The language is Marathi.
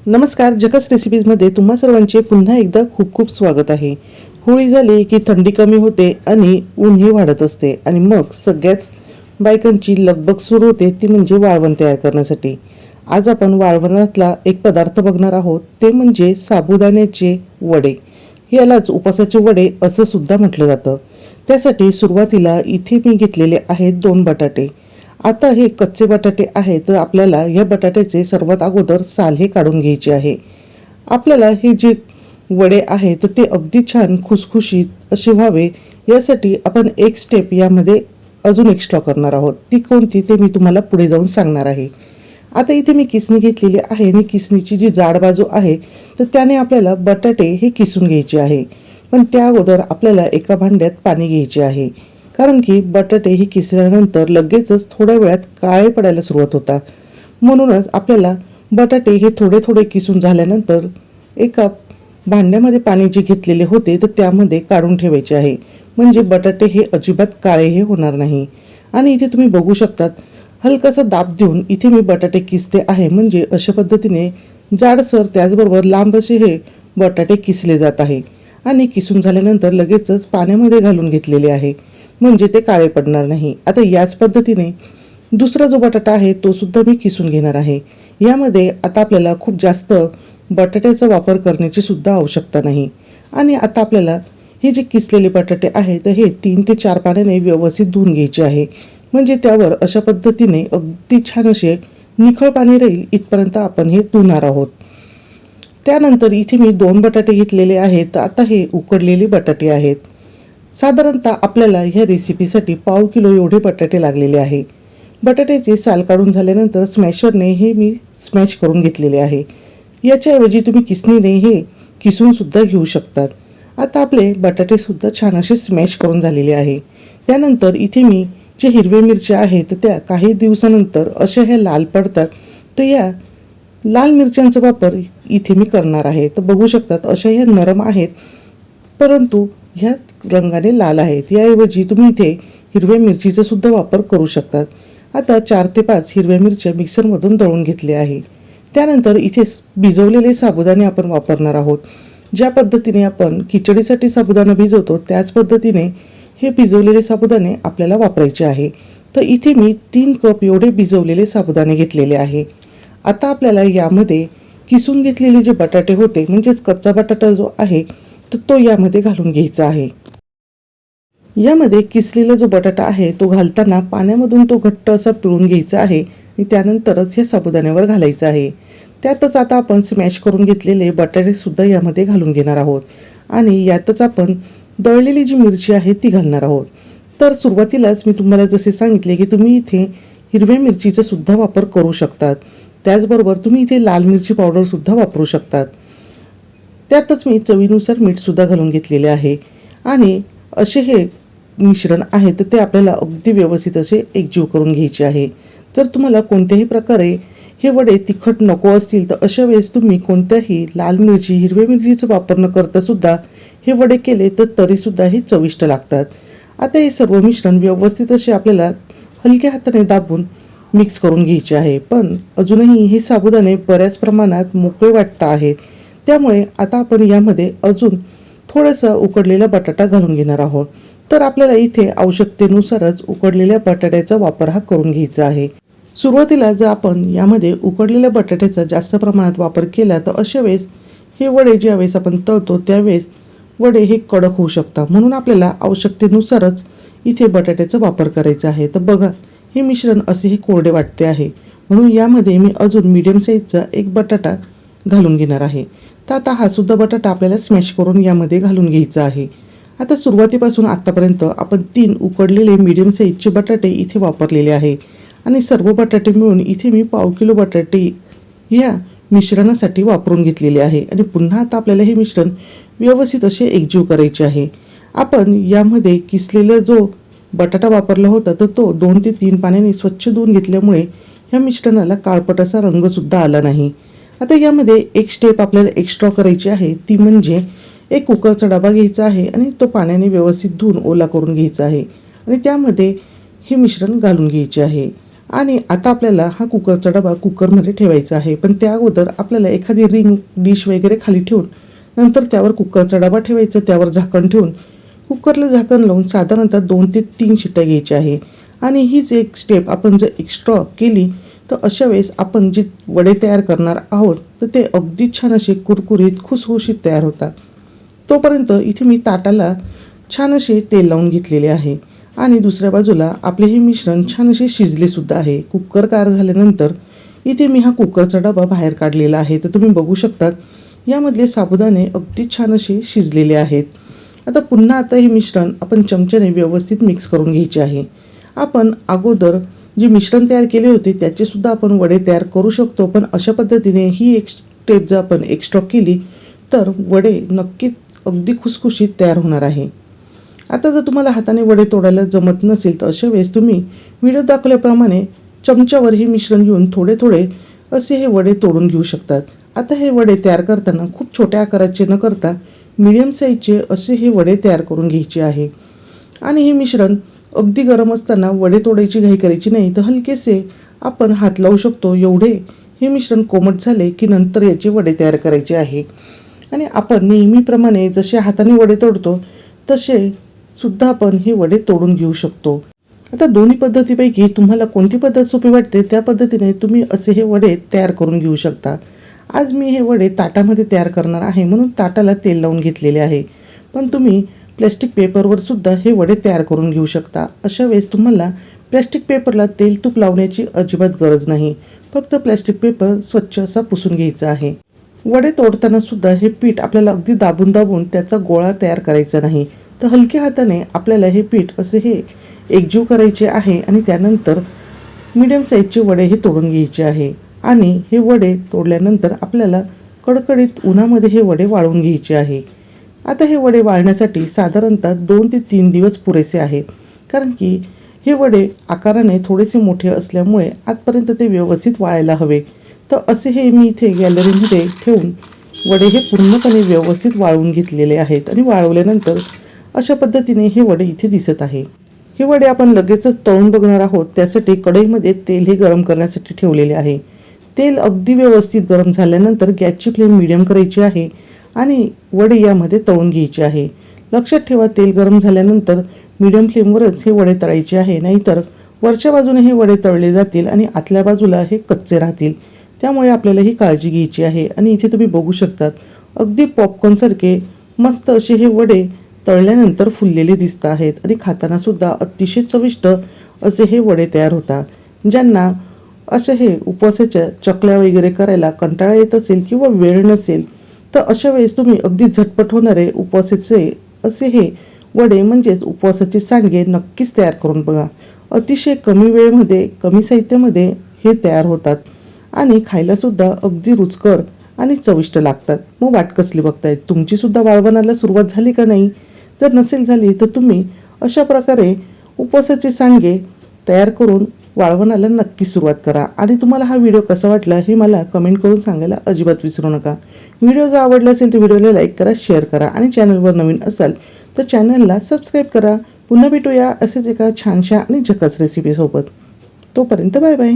नमस्कार, जकस रेसिपीजमध्ये तुम्हा सर्वांचे पुन्हा एकदा खूप खूप स्वागत आहे. होळी झाली की थंडी कमी होते आणि ऊनही वाढत असते आणि मग सगळ्याच बायकांची लगबग सुरू होते, ती म्हणजे वाळवण तयार करण्यासाठी. आज आपण वाळवणातला एक पदार्थ बघणार आहोत, ते म्हणजे साबुदाण्याचे वडे. यालाच उपासाचे वडे असं सुद्धा म्हटलं जातं. त्यासाठी सुरुवातीला इथे मी घेतलेले आहेत 2 बटाटे. आता हे कच्चे बटाटे आहेत, तर आपल्याला या बटाट्याचे सर्वात अगोदर साल हे काढून घ्यायचे आहे. आपल्याला हे जे वडे आहेत ते अगदी छान खुसखुशीत असे व्हावे, यासाठी आपण एक स्टेप यामध्ये अजून एक्स्ट्रा करणार आहोत. ती कोणती ते मी तुम्हाला पुढे जाऊन सांगणार आहे. आता इथे मी किसणी घेतलेली आहे आणि किसणीची जी जाड बाजू आहे तर त्याने आपल्याला बटाटे हे किसून घ्यायचे आहे. पण त्या अगोदर आपल्याला एका भांड्यात पाणी घ्यायचे आहे, कारण की बटाटे हे किसल्यानंतर लगेचच थोड्या वेळात काळे पडायला सुरुवात होतात. म्हणूनच आपल्याला बटाटे हे थोडे थोडे किसून झाल्यानंतर एका भांड्यामध्ये पाणी जे घेतलेले होते तर त्यामध्ये काढून ठेवायचे आहे, म्हणजे बटाटे हे अजिबात काळे हे होणार नाही. आणि इथे तुम्ही बघू शकतात, हलकासा दाब देऊन इथे मी बटाटे किसते आहे, म्हणजे अशा पद्धतीने जाडसर त्याचबरोबर लांब असे हे बटाटे किसले जात आहे. आणि किसून झाल्यानंतर लगेचच पाण्यामध्ये घालून घेतलेले आहे, म्हणजे ते काळे पडणार नाही. आता याच पद्धतीने दुसरा जो बटाटा आहे तो सुद्धा मी किसून घेणार आहे. यामध्ये आता आपल्याला खूप जास्त बटाट्याचा वापर करण्याची सुद्धा आवश्यकता नाही. आणि आता आपल्याला हे जे किसलेले बटाटे आहेत तर हे 3 ते 4 पाण्याने व्यवस्थित धुवून घ्यायचे आहे, म्हणजे त्यावर अशा पद्धतीने अगदी छान असे निखळ पाणी राहील इथपर्यंत आपण हे धुणार आहोत. त्यानंतर इथे मी 2 बटाटे घेतलेले आहेत. आता हे उकडलेले बटाटे आहेत. साधारणतः आपल्याला ह्या रेसिपीसाठी 1/2 किलो एवढे बटाटे लागलेले आहे. बटाट्याचे साल काढून झाल्यानंतर स्मॅशरने हे मी स्मॅश करून घेतलेले आहे. याच्याऐवजी तुम्ही किसणीने हे किसून सुद्धा घेऊ शकतात. आता आपले बटाटे सुद्धा छान असे स्मॅश करून झालेले आहे. त्यानंतर इथे मी जे हिरव्या मिरच्या आहेत त्या काही दिवसानंतर अशा ह्या लाल पडतात, तर या लाल मिरच्यांचा वापर इथे मी करणार आहे. तर बघू शकतात अशा ह्या नरम आहेत, परंतु ह्या रंगाने लाल आहेत. याऐवजी तुम्ही इथे हिरव्या मिरचीचा सुद्धा वापर करू शकतात. आता 4 ते 5 हिरव्या मिरच्या मिक्सरमधून दळून घेतले आहे. त्यानंतर इथे भिजवलेले साबुदाणे आपण वापरणार आहोत. ज्या पद्धतीने आपण खिचडीसाठी साबुदाणा भिजवतो त्याच पद्धतीने हे भिजवलेले साबुदाणे आपल्याला वापरायचे आहे. तर इथे मी 3 कप एवढे भिजवलेले साबुदाणे घेतलेले आहे. आता आपल्याला यामध्ये किसून घेतलेले जे बटाटे होते, म्हणजेच कच्चा बटाटा जो आहे तर तो यामध्ये घालून घ्यायचा आहे. यामध्ये किसलेला जो बटाटा आहे तो घालताना पाण्यामधून तो घट्ट असा पिळून घ्यायचा आहे आणि त्यानंतरच हे साबुदाण्यावर घालायचं आहे. त्यातच आता आपण स्मॅश करून घेतलेले बटाटे सुद्धा यामध्ये घालून घेणार आहोत आणि यातच आपण दळलेली जी मिरची आहे ती घालणार आहोत. तर सुरुवातीलाच मी तुम्हाला जसे सांगितले की तुम्ही इथे हिरव्या मिरचीचा सुद्धा वापर करू शकतात. त्याचबरोबर तुम्ही इथे लाल मिरची पावडर सुद्धा वापरू शकतात. त्यातच मी चवीनुसार मीठ सुद्धा घालून घेतलेले आहे. आणि असे हे मिश्रण आहे तर ते आपल्याला अगदी व्यवस्थित असे एकजीव करून घ्यायचे आहे. जर तुम्हाला कोणत्याही प्रकारे हे वडे तिखट नको असतील तर अशा वेळेस तुम्ही कोणत्याही लाल मिरची हिरव्या मिरचीचा वापर न करता सुद्धा हे वडे केले तर तरीसुद्धा हे चविष्ट लागतात. आता हे सर्व मिश्रण व्यवस्थित असे आपल्याला हलक्या हाताने दाबून मिक्स करून घ्यायचे आहे. पण अजूनही हे साबुदाणे बऱ्याच प्रमाणात मोकळे वाटत आहेत, त्यामुळे आता आपण यामध्ये अजून थोडासा उकडलेला बटाटा घालून घेणार आहोत. तर आपल्याला इथे आवश्यकतेनुसारच उकडलेल्या बटाट्याचा वापर हा करून घ्यायचा आहे. सुरुवातीला जर आपण यामध्ये उकडलेल्या बटाट्याचा जास्त प्रमाणात वापर केला तर अशा वेळेस हे वडे ज्यावेळेस आपण तळतो त्यावेळेस वडे हे कडक होऊ शकतात. म्हणून आपल्याला आवश्यकतेनुसारच इथे बटाट्याचा वापर करायचा आहे. तर बघा, हे मिश्रण असे हे कोरडे वाटते आहे, म्हणून यामध्ये मी अजून मीडियम साईजचा एक बटाटा घालून घेणार आहे. तर आता हा सुद्धा बटाटा आपल्याला स्मॅश करून यामध्ये घालून घ्यायचा आहे. आता सुरुवातीपासून आत्तापर्यंत आपण 3 उकडलेले मीडियम साईजचे बटाटे इथे वापरलेले आहे आणि सर्व बटाटे मिळून इथे मी 1/2 किलो बटाटे या मिश्रणासाठी वापरून घेतलेले आहे. आणि पुन्हा आता आपल्याला हे मिश्रण व्यवस्थित असे एकजीव करायचे आहे. आपण यामध्ये किसलेला जो बटाटा वापरला होता तर तो 2 ते 3 पाण्याने स्वच्छ धुवून घेतल्यामुळे ह्या मिश्रणाला काळपट असा रंगसुद्धा आला नाही. आता यामध्ये एक स्टेप आपल्याला एक्स्ट्रा करायची आहे, ती म्हणजे एक कुकरचा डबा घ्यायचा आहे आणि तो पाण्याने व्यवस्थित धुवून ओला करून घ्यायचा आहे आणि त्यामध्ये हे मिश्रण घालून घ्यायचे आहे. आणि आता आपल्याला हा कुकरचा डबा कुकरमध्ये ठेवायचा आहे, पण त्या अगोदर आपल्याला एखादी रिंग डिश वगैरे खाली ठेवून नंतर त्यावर कुकरचा डबा ठेवायचा, त्यावर झाकण ठेवून कुकरला झाकण लावून साधारणतः 2 ते 3 शिट्ट्या घ्यायच्या आहे. आणि हीच एक स्टेप आपण जर एक्स्ट्रा केली तर अशा वेळेस आपण जे वडे तयार करणार आहोत तर ते अगदी छान असे कुरकुरीत खुसखुशीत तयार होतात. तोपर्यंत इथे मी ताटाला छान असे तेल लावून घेतलेले आहे आणि दुसऱ्या बाजूला आपले हे मिश्रण छान असे शिजले सुद्धा आहे. कुकर गार झाल्यानंतर इथे मी हा कुकरचा डबा बाहेर काढलेला आहे. तर तुम्ही बघू शकतात यामधले साबुदाणे अगदी छान असे शिजलेले आहेत. आता हे मिश्रण आपण चमच्याने व्यवस्थित मिक्स करून घ्यायचे आहे. आपण अगोदर जे मिश्रण तयार केले होते त्याचे सुद्धा आपण वडे तयार करू शकतो, पण अशा पद्धतीने ही एक स्टेप जर आपण एक्स्ट्रा केली तर वडे नक्कीच अगदी खुसखुशीत तयार होणार आहे. आता जर तुम्हाला हाताने वडे तोडायला जमत नसेल तर अशा वेळेस तुम्ही व्हिडिओ दाखवल्याप्रमाणे चमच्यावर हे मिश्रण घेऊन थोडे थोडे असे हे वडे तोडून घेऊ शकतात. आता हे वडे तयार करताना खूप छोट्या आकाराचे न करता मीडियम साईजचे असे हे वडे तयार करून घ्यायचे आहे. आणि हे मिश्रण अगदी गरम असताना वडे तोडायची घाई करायची नाही, तर हलकेसे आपण हात लावू शकतो एवढे हे मिश्रण कोमट झाले की नंतर याचे वडे तयार करायचे आहे. आणि आपण नेहमीप्रमाणे जसे हाताने वडे तोडतो तसे सुद्धा आपण हे वडे तोडून घेऊ शकतो. आता दोन्ही पद्धतीपैकी तुम्हाला कोणती पद्धत सोपी वाटते त्या पद्धतीने तुम्ही असे हे वडे तयार करून घेऊ शकता. आज मी हे वडे ताटामध्ये तयार करणार आहे म्हणून ताटाला तेल लावून घेतलेले आहे, पण तुम्ही प्लॅस्टिक पेपरवर सुद्धा हे वडे तयार करून घेऊ शकता. अशा वेळेस तुम्हाला प्लॅस्टिक पेपरला तेल तूप लावण्याची अजिबात गरज नाही, फक्त प्लॅस्टिक पेपर स्वच्छ असा पुसून घ्यायचा आहे. वडे तोडताना सुद्धा हे पीठ आपल्याला अगदी दाबून दाबून त्याचा गोळा तयार करायचा नाही, तर हलक्या हाताने आपल्याला हे पीठ असे हे एकजीव करायचे आहे आणि त्यानंतर मीडियम साईजचे वडे हे तोडून घ्यायचे आहे. आणि हे वडे तोडल्यानंतर आपल्याला कडकडीत उन्हामध्ये हे वडे वाळवून घ्यायचे आहे. आता हे वडे वाळण्यासाठी साधारणतः 2 ते 3 दिवस पुरेसे आहेत, कारण की हे वडे आकाराने थोडेसे मोठे असल्यामुळे आजपर्यंत ते व्यवस्थित वाळायला हवे. तर असे हे मी इथे गॅलरीमध्ये ठेवून वडे हे पूर्णपणे व्यवस्थित वाळवून घेतलेले आहेत आणि वाळवल्यानंतर अशा पद्धतीने हे वडे इथे दिसत आहे. हे वडे आपण लगेचच तळून बघणार आहोत, त्यासाठी कढईमध्ये तेल हे गरम करण्यासाठी ठेवलेले आहे. तेल अगदी व्यवस्थित गरम झाल्यानंतर गॅसची फ्लेम मीडियम करायची आहे आणि वडे यामध्ये तळून घ्यायचे आहे. लक्षात ठेवा, तेल गरम झाल्यानंतर मीडियम फ्लेमवरच हे वडे तळायचे आहे, नाहीतर वरच्या बाजूने हे वडे तळले जातील आणि आतल्या बाजूला हे कच्चे राहतील. त्यामुळे आपल्याला ही काळजी घ्यायची आहे. आणि इथे तुम्ही बघू शकतात अगदी पॉपकॉर्नसारखे मस्त असे हे वडे तळल्यानंतर फुललेले दिसत आहेत आणि खाताना सुद्धा अतिशय चविष्ट असे हे वडे तयार होतात. ज्यांना असे हे उपवासाच्या चकल्या वगैरे करायला कंटाळा येत असेल किंवा वेळ नसेल तर अशा वेळेस तुम्ही अगदी झटपट होणारे उपवासाचे असे हे वडे म्हणजेच उपवासाचे सांडगे नक्कीच तयार करून बघा. अतिशय कमी वेळेमध्ये कमी साहित्यामध्ये हे तयार होतात आणि खायलासुद्धा अगदी रुचकर आणि चविष्ट लागतात. मग वाट कसली बघतायत, तुमची सुद्धा वाळवणाला सुरुवात झाली का नाही? जर नसेल झाली तर तुम्ही अशा प्रकारे उपवासाचे सांडगे तयार करून वाळवणाला नक्की सुरुवात करा. आणि तुम्हाला हा व्हिडिओ कसा वाटला हे मला कमेंट करून सांगायला अजिबात विसरू नका. व्हिडिओ जर आवडला असेल तर व्हिडिओला लाईक करा, शेअर करा आणि चॅनलवर नवीन असाल तर चॅनलला सबस्क्राईब करा. पुन्हा भेटूया असेच एका छानशा आणि झकास रेसिपीसोबत. तोपर्यंत बाय बाय.